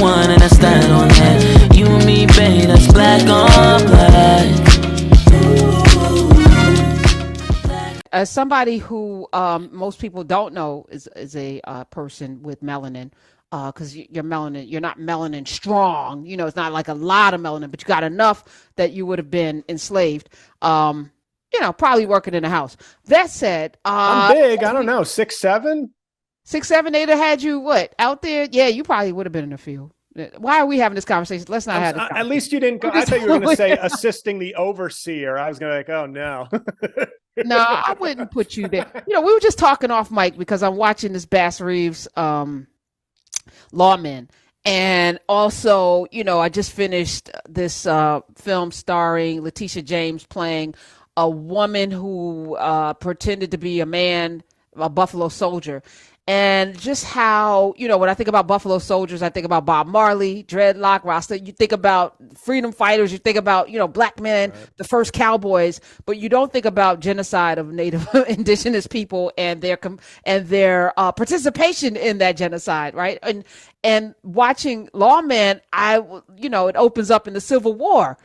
one and I stand on that. You and me, babe, that's black on black. As somebody who most people don't know is a person with melanin, because you're melanin, you're not melanin strong. You know, it's not like a lot of melanin, but you got enough that you would have been enslaved. You know, probably working in a house. That said, I'm big. I don't know, 6'7". 6, 7, 8 had you what out there? Yeah, you probably would have been in the field. Why are we having this conversation? Let's not have this conversation. At least you didn't go. I thought you were going to say assisting the overseer. I was going to like, oh no. No, I wouldn't put you there. You know, we were just talking off mic because I'm watching this Bass Reeves Lawmen. And also, you know, I just finished this film starring Letitia James playing a woman who pretended to be a man, a Buffalo Soldier. And just how, you know, when I think about Buffalo Soldiers, I think about Bob Marley, Dreadlock, Rasta. You think about freedom fighters, you think about, you know, black men, right, the first cowboys, but you don't think about genocide of Native indigenous people and their participation in that genocide, right? And watching Lawman, you know, it opens up in the Civil War.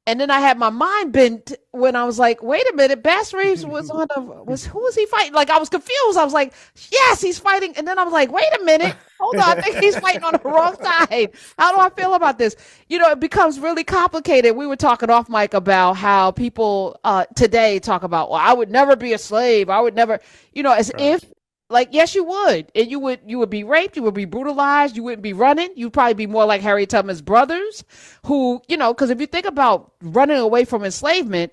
And then I had my mind bent when I was like, wait a minute, Bass Reeves who was he fighting? Like, I was confused. I was like, yes, he's fighting. And then I was like, wait a minute, hold on, I think he's fighting on the wrong side. How do I feel about this? You know, it becomes really complicated. We were talking off mic about how people today talk about, well, I would never be a slave. I would never, you know, as if, like, yes, you would. And you would be raped. You would be brutalized. You wouldn't be running. You'd probably be more like Harriet Tubman's brothers who, you know, because if you think about running away from enslavement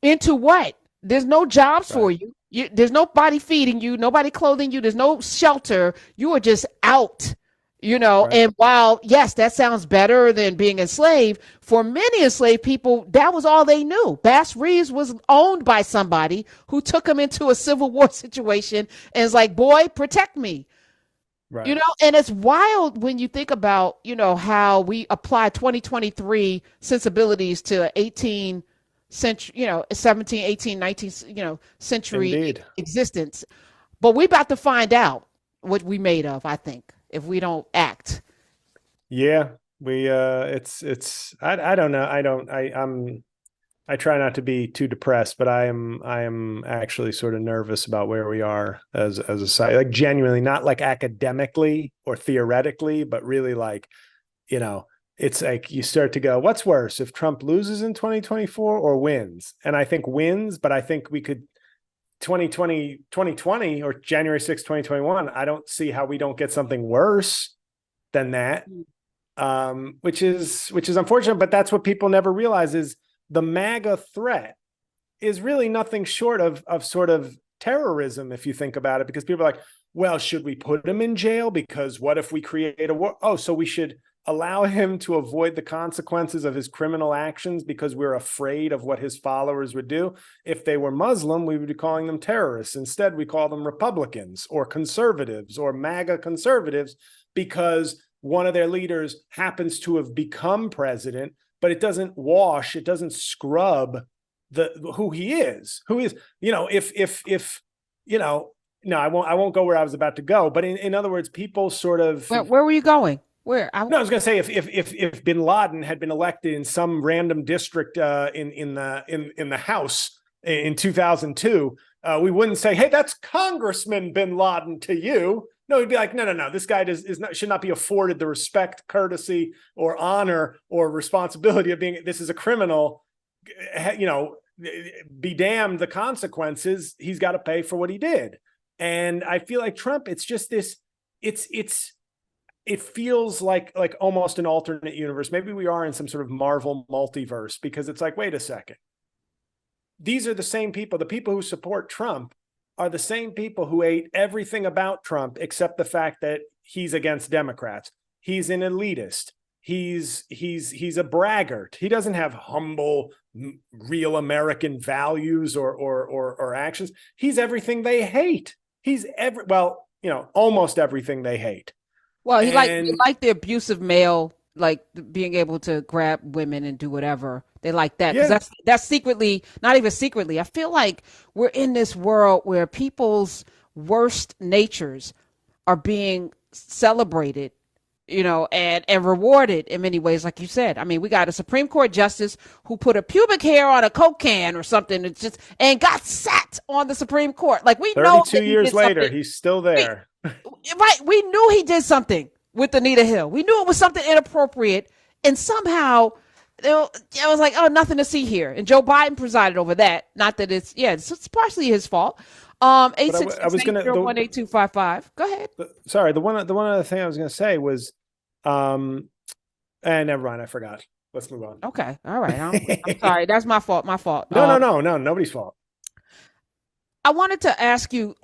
into what? There's no jobs for you. There's nobody feeding you, nobody clothing you. There's no shelter. You are just out, you know. And while, yes, that sounds better than being enslaved, for many enslaved people, that was all they knew. Bass Reeves was owned by somebody who took him into a Civil War situation and is like, boy, protect me. Right. You know, and it's wild when you think about, you know, how we apply 2023 sensibilities to 18 century, you know, 17, 18, 19, you know, century Indeed. Existence. But we're about to find out what we made of, I think, if we don't act. Yeah, I don't know. I try not to be too depressed, but I am actually sort of nervous about where we are as a society, like genuinely, not like academically or theoretically, but really like, you know, it's like you start to go, what's worse, if Trump loses in 2024 or wins? And I think wins, but I think we could 2020 or January 6th, 2021, I don't see how we don't get something worse than that. Which is unfortunate, but that's what people never realize is the MAGA threat is really nothing short of sort of terrorism, if you think about it, because people are like, well, should we put him in jail? Because what if we create a war? Oh, so we should allow him to avoid the consequences of his criminal actions because we're afraid of what his followers would do. If they were Muslim, we would be calling them terrorists. Instead, we call them Republicans or conservatives or MAGA conservatives because one of their leaders happens to have become president, but it doesn't wash, it doesn't scrub who he is. You know, if you know, no, I won't go where I was about to go. But in other words, people sort of where were you going? Where? No, I was going to say if Bin Laden had been elected in some random district in the House in 2002, we wouldn't say, "Hey, that's Congressman Bin Laden to you." No, he'd be like, no. This guy should not be afforded the respect, courtesy, or honor or responsibility of being. This is a criminal. You know, be damned the consequences. He's got to pay for what he did. And I feel like Trump. It's just this. It feels like almost an alternate universe. Maybe we are in some sort of Marvel multiverse because it's like, wait a second. These are the same people. The people who support Trump are the same people who hate everything about Trump except the fact that he's against Democrats. He's an elitist. He's a braggart. He doesn't have humble, real American values or actions. He's everything they hate. He's almost everything they hate. Well, he like the abusive male, like being able to grab women and do whatever. They like that because that's secretly, not even secretly. I feel like we're in this world where people's worst natures are being celebrated and rewarded in many ways, like you said. I mean, we got a Supreme Court justice who put a pubic hair on a Coke can or something, and got sat on the Supreme Court. Like, we know 32 that he years did later, something. he's still there. Right, we knew he did something with Anita Hill. We knew it was something inappropriate, and somehow it was like, oh, nothing to see here. And Joe Biden presided over that. Not that it's partially his fault. Eight six I was six gonna 8018255. Go ahead. Sorry, the one other thing I was gonna say was, and never mind, I forgot. Let's move on. Okay, all right. I'm sorry. That's my fault. My fault. No, nobody's fault. I wanted to ask you.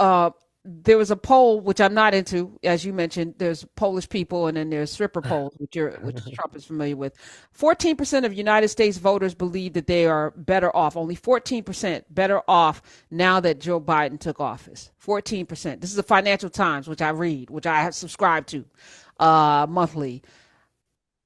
There was a poll which I'm not into, as you mentioned. There's Polish people, and then there's stripper polls, which Trump is familiar with. 14% of United States voters believe that they are better off. Only 14% better off now that Joe Biden took office. 14%. This is the Financial Times, which I read, which I have subscribed to monthly.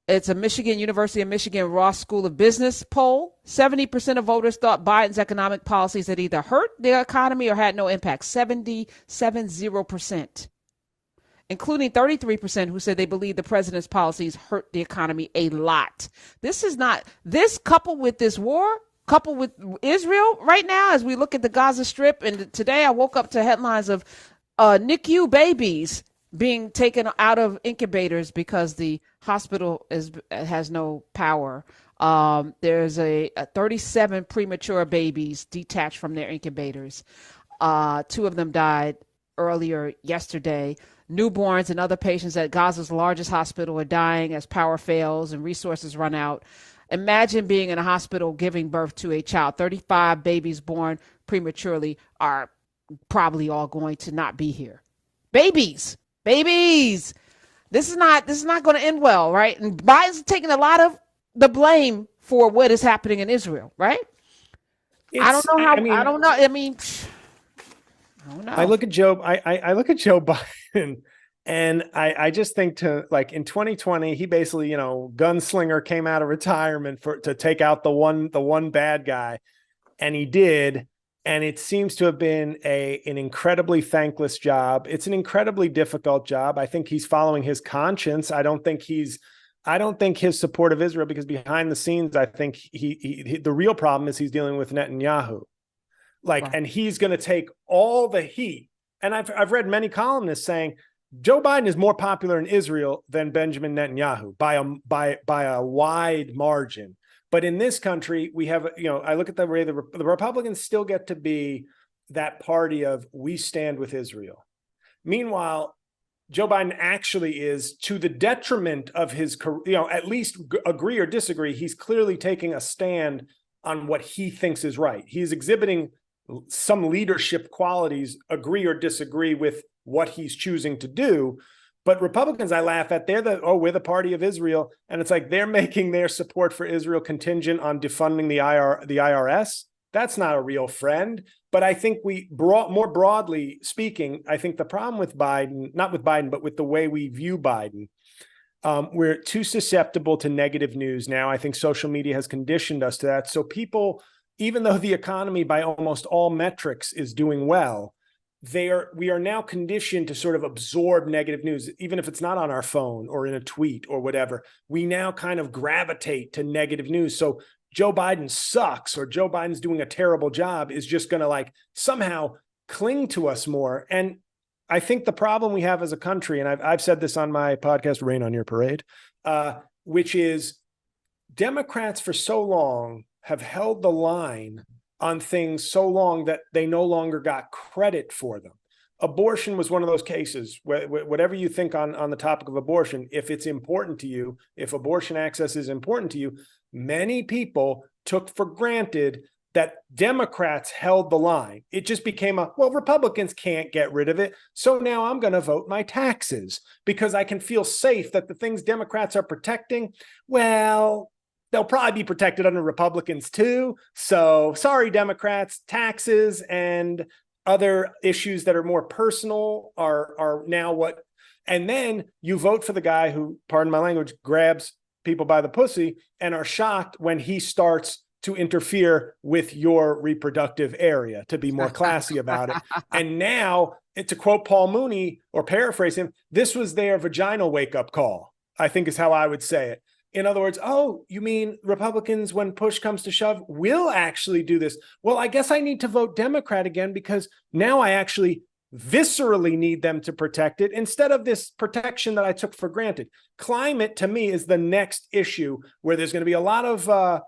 It's a University of Michigan Ross School of Business poll. 70% of voters thought Biden's economic policies had either hurt the economy or had no impact. 70%, including 33% who said they believe the president's policies hurt the economy a lot. This coupled with this war, coupled with Israel right now, as we look at the Gaza Strip. And today I woke up to headlines of NICU babies being taken out of incubators because the hospital has no power. There's a 37 premature babies detached from their incubators. 2 of them died earlier yesterday. Newborns and other patients at Gaza's largest hospital are dying as power fails and resources run out. Imagine being in a hospital giving birth to a child. 35 babies born prematurely are probably all going to not be here. Babies. This is not going to end well, right? And Biden's taking a lot of the blame for what is happening in Israel, right? I don't know. I don't know. I look at Joe. I look at Joe Biden, and I just think in 2020, he basically, gunslinger came out of retirement to take out the one bad guy, and he did. And it seems to have been an incredibly thankless job. It's an incredibly difficult job. I think he's following his conscience. I don't think his support of Israel, because behind the scenes, I think he the real problem is he's dealing with Netanyahu. Right. And he's going to take all the heat. And I've read many columnists saying Joe Biden is more popular in Israel than Benjamin Netanyahu by a wide margin. But in this country, we have, I look at the way the Republicans still get to be that party of we stand with Israel. Meanwhile, Joe Biden actually is, to the detriment of his, at least agree or disagree, he's clearly taking a stand on what he thinks is right. He's exhibiting some leadership qualities, agree or disagree with what he's choosing to do. But Republicans, I laugh at, we're the party of Israel. And it's like they're making their support for Israel contingent on defunding the IRS. That's not a real friend. But I think more broadly speaking, I think the problem with Biden, not with Biden, but with the way we view Biden, we're too susceptible to negative news now. I think social media has conditioned us to that. So people, even though the economy by almost all metrics is doing well, we are now conditioned to sort of absorb negative news, even if it's not on our phone or in a tweet or whatever. We now kind of gravitate to negative news. So Joe Biden sucks or Joe Biden's doing a terrible job is just going to somehow cling to us more. And I think the problem we have as a country, and I've said this on my podcast, Rain on Your Parade, which is Democrats for so long have held the line on things so long that they no longer got credit for them. Abortion was one of those cases. Whatever you think on the topic of abortion, if it's important to you, if abortion access is important to you, many people took for granted that Democrats held the line. It just became Republicans can't get rid of it. So now I'm going to vote my taxes because I can feel safe that the things Democrats are protecting, they'll probably be protected under Republicans too. So sorry, Democrats, taxes and other issues that are more personal are now what. And then you vote for the guy who, pardon my language, grabs people by the pussy and are shocked when he starts to interfere with your reproductive area, to be more classy about it. And now, to quote Paul Mooney or paraphrase him, this was their vaginal wake-up call. I think is how I would say it. In other words, oh, you mean Republicans, when push comes to shove, will actually do this? Well, I guess I need to vote Democrat again because now I actually viscerally need them to protect it instead of this protection that I took for granted. Climate, to me, is the next issue where there's going to be a lot of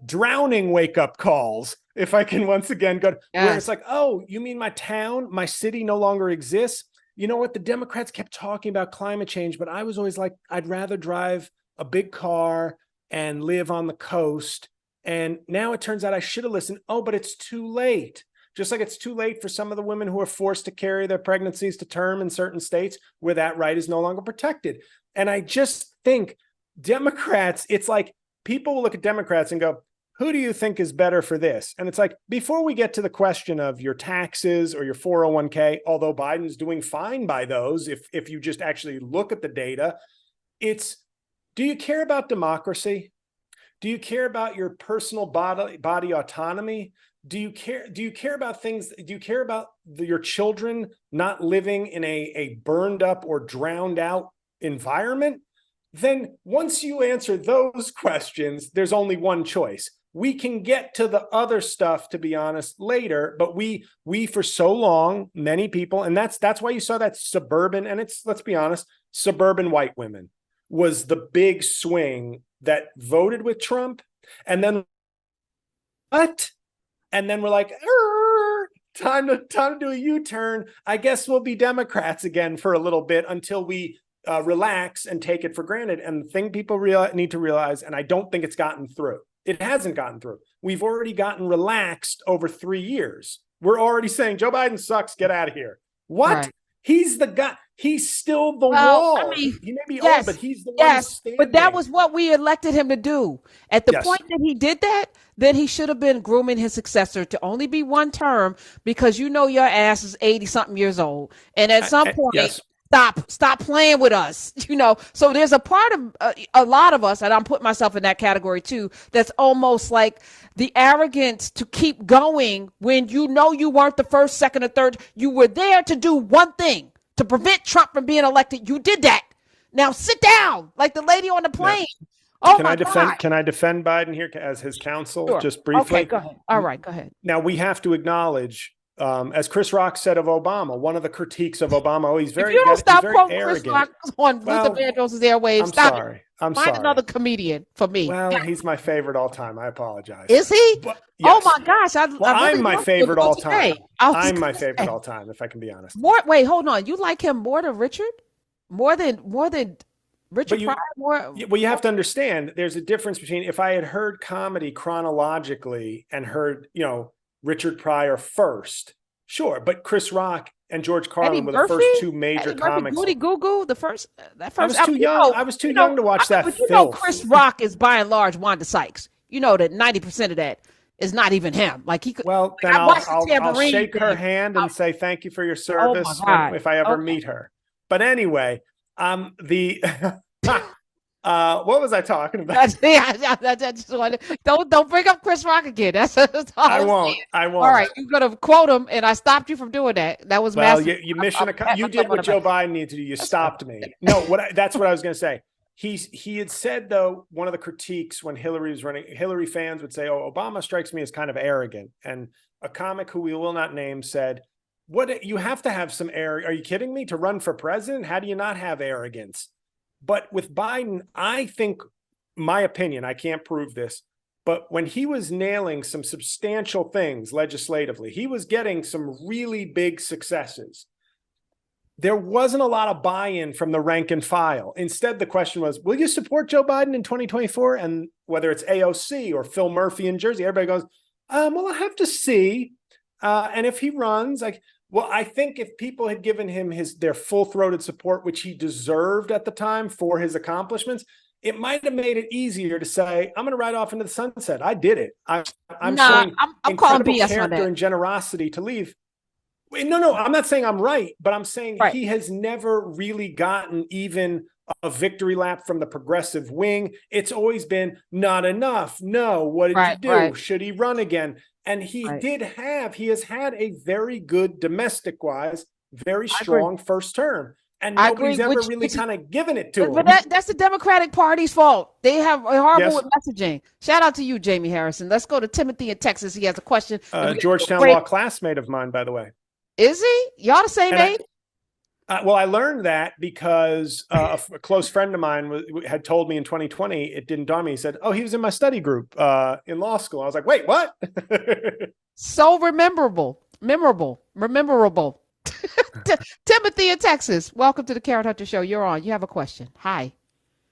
drowning wake-up calls, if I can once again go, where it's like, oh, you mean my town, my city no longer exists? You know what? The Democrats kept talking about climate change, but I was always like, I'd rather drive a big car and live on the coast. And now it turns out I should have listened. Oh, but it's too late. Just like it's too late for some of the women who are forced to carry their pregnancies to term in certain states where that right is no longer protected. And I just think Democrats, it's like people will look at Democrats and go, who do you think is better for this? And it's like, before we get to the question of your taxes or your 401k, although Biden's doing fine by those, if you just actually look at the data, it's, do you care about democracy? Do you care about your personal body autonomy? Do you care about things? Do you care about your children not living in a burned up or drowned out environment? Then once you answer those questions, there's only one choice. We can get to the other stuff, to be honest, later, but we for so long, many people, and that's why you saw that suburban, and it's, let's be honest, suburban white women was the big swing that voted with Trump. And then what? And then we're like, time to do a U-turn. I guess we'll be Democrats again for a little bit until we relax and take it for granted. And the thing people need to realize, and I don't think it's gotten through, it hasn't gotten through. We've already gotten relaxed over 3 years. We're already saying Joe Biden sucks, get out of here. What? Right. He's the guy. He's still the wall. I mean, he may be old, but he's the one standing. But that was what we elected him to do. At the point that he did that, then he should have been grooming his successor to only be one term, because you know your ass is 80-something years old. And at some point, stop playing with us, you know. So there's a part of a lot of us, and I'm putting myself in that category too, that's almost like the arrogance to keep going when you know you weren't the first, second, or third. You were there to do one thing, to prevent Trump from being elected. You did that. Now sit down, like the lady on the plane. No. Oh, Can I defend Biden here as his counsel, just briefly? Okay, go ahead. All right, go ahead. Now we have to acknowledge, as Chris Rock said of Obama, one of the critiques of Obama, he's very, if you don't stop quoting arrogant. Chris Rock on Luther Vandross's airwaves, I'm sorry. Find another comedian for me. Well, he's my favorite all time. I apologize. Is he? But, yes. Oh my gosh! I'm my favorite all time. I'm my favorite all time, if I can be honest. Wait, hold on. You like him more than Richard? More than Richard Pryor? Well, you have to understand, there's a difference between if I had heard comedy chronologically and heard, Richard Pryor first, sure, but Chris Rock and George Carlin were the first two major comics. Goody Goo Goo, that first. I was too young. I was too young to watch that. But you know, Chris Rock is by and large Wanda Sykes. You know that 90% of that is not even him. Like he could. Well, then I'll shake her hand and say thank you for your service if I ever meet her. But anyway, what was I talking about? Don't bring up Chris Rock again. That's all I won't. All right, you're gonna quote him, and I stopped you from doing that. That was massive. You did what Joe Biden needed to do. You stopped me. No, that's what I was going to say. He had said, though, one of the critiques when Hillary was running, Hillary fans would say, "Oh, Obama strikes me as kind of arrogant." And a comic who we will not name said, "What, you have to have some arrogance? Are you kidding me? To run for president, how do you not have arrogance?" But with Biden, I think, my opinion, I can't prove this, but when he was nailing some substantial things legislatively, he was getting some really big successes. There wasn't a lot of buy-in from the rank and file. Instead, the question was, will you support Joe Biden in 2024? And whether it's AOC or Phil Murphy in Jersey, everybody goes, well, I'll have to see. And if he runs, I think if people had given him their full-throated support, which he deserved at the time for his accomplishments, it might have made it easier to say, I'm going to ride off into the sunset. I did it. I'm showing incredible character and generosity to leave. No, I'm not saying I'm right, but I'm saying he has never really gotten even a victory lap from the progressive wing. It's always been not enough. No, what did you do? Should he run again? And he has had a very good domestic wise, very strong first term. and I nobody's agree, ever which- really which is- kind of given it to But them. that's the Democratic Party's fault. They have a horrible Yes. with messaging. Shout out to you, Jamie Harrison. Let's go to Timothy in Texas. He has a question. Georgetown law classmate of mine, by the way. Is he? Y'all the same age? Well, I learned that because a close friend of mine had told me in 2020. It didn't dawn me. He said, "Oh, he was in my study group in law school." I was like, "Wait, what?" So memorable. Timothy in Texas. Welcome to the Karen Hunter Show. You're on. You have a question. Hi.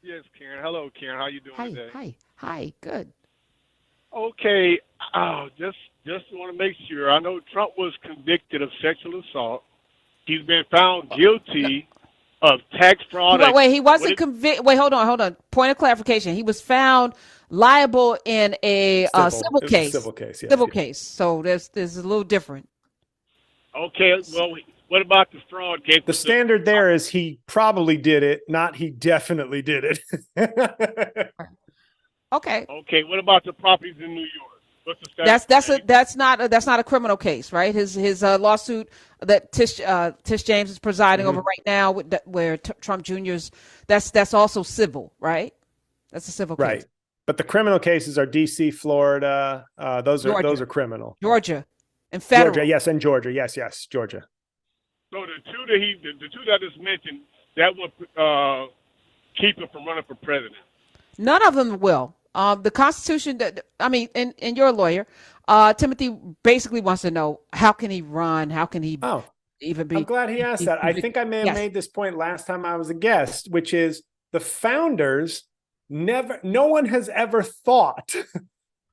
Yes, Karen. Hello, Karen. How you doing today? Hi. Good. Okay. Just want to make sure. I know Trump was convicted of sexual assault. He's been found guilty of tax fraud. Wait, he wasn't convicted. Wait, hold on. Point of clarification. He was found liable in a civil case. Civil case. Yes, civil case. So there's a little different. Okay. Well, what about the fraud case? The standard there is he probably did it, not he definitely did it. Okay. Okay. What about the properties in New York? What's the status? That's not a criminal case, right? His lawsuit that Tish James is presiding over right now, where Trump Jr.'s that's also civil, right? That's a civil case. Right. But the criminal cases are D.C., Florida. Those are criminal. Georgia and federal. Georgia, yes, and Georgia, yes, Georgia. So the two that I just mentioned, that would keep him from running for president. None of them will. The Constitution, and you're a lawyer, Timothy basically wants to know, how can he run? How can he even be? I'm glad he asked that. I think I may have made this point last time I was a guest, which is the founders no one has ever thought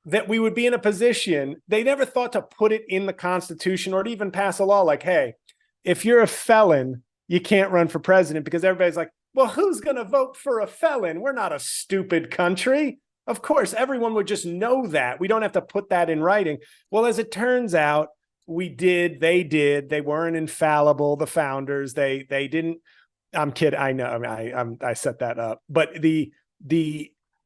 that we would be in a position. They never thought to put it in the Constitution or to even pass a law like, hey, if you're a felon, you can't run for president, because everybody's like, well, who's going to vote for a felon? We're not a stupid country. Of course, everyone would just know that. We don't have to put that in writing. Well, as it turns out, we did. They did. They weren't infallible. The founders. They didn't. I'm kidding. I know. I set that up. But they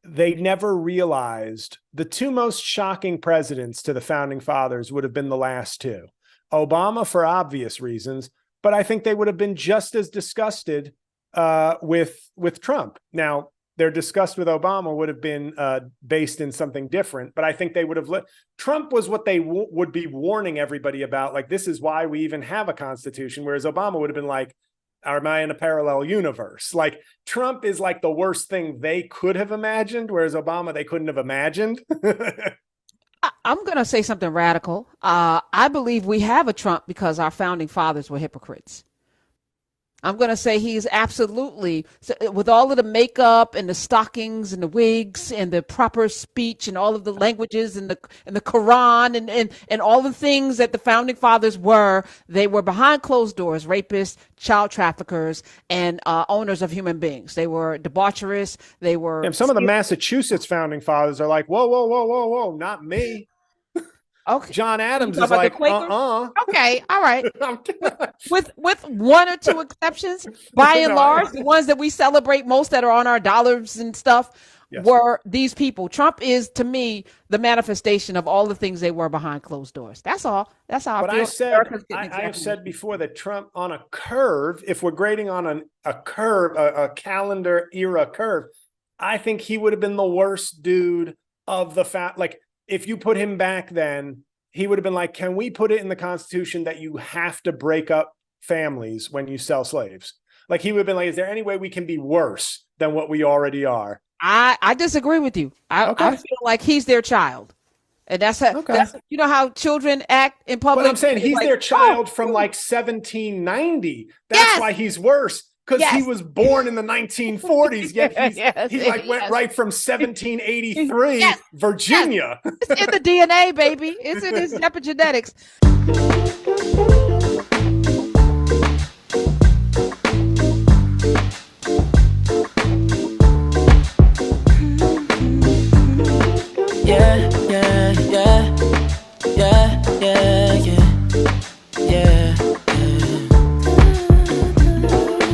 never realized the two most shocking presidents to the founding fathers would have been the last two. Obama for obvious reasons, but I think they would have been just as disgusted with Trump. Now, their disgust with Obama would have been based in something different, but I think they would have Trump was what they would be warning everybody about. Like, this is why we even have a constitution. Whereas Obama would have been like, am I in a parallel universe? Like, Trump is like the worst thing they could have imagined, whereas Obama, they couldn't have imagined. I'm going to say something radical. I believe we have a Trump because our founding fathers were hypocrites. I'm going to say he's absolutely, with all of the makeup and the stockings and the wigs and the proper speech and all of the languages and the Quran and all the things that the founding fathers were, they were behind closed doors, rapists, child traffickers, and owners of human beings. They were debaucherous. They were. And some of the Massachusetts founding fathers are like, whoa, not me. Okay. John Adams is like, Okay, all right. with one or two exceptions, by and large, the ones that we celebrate most that are on our dollars and stuff were these people. Trump is, to me, the manifestation of all the things they were behind closed doors. That's all. That's how I feel. I have said before that Trump, on a curve, if we're grading on a curve, a calendar era curve, I think he would have been the worst dude of the like. If you put him back then, he would have been like, can we put it in the Constitution that you have to break up families when you sell slaves? Like, he would have been like, is there any way we can be worse than what we already are? I disagree with you. I feel like he's their child. And that's how, you know how children act in public. But I'm saying he's like, their child from like 1790. That's why he's worse. Because he was born in the 1940s, yet he went right from 1783 Virginia. It's in the DNA, baby. It's in his epigenetics.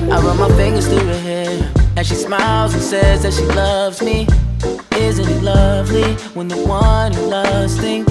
I run my fingers through her hair as she smiles and says that she loves me. Isn't it lovely when the one you love's thing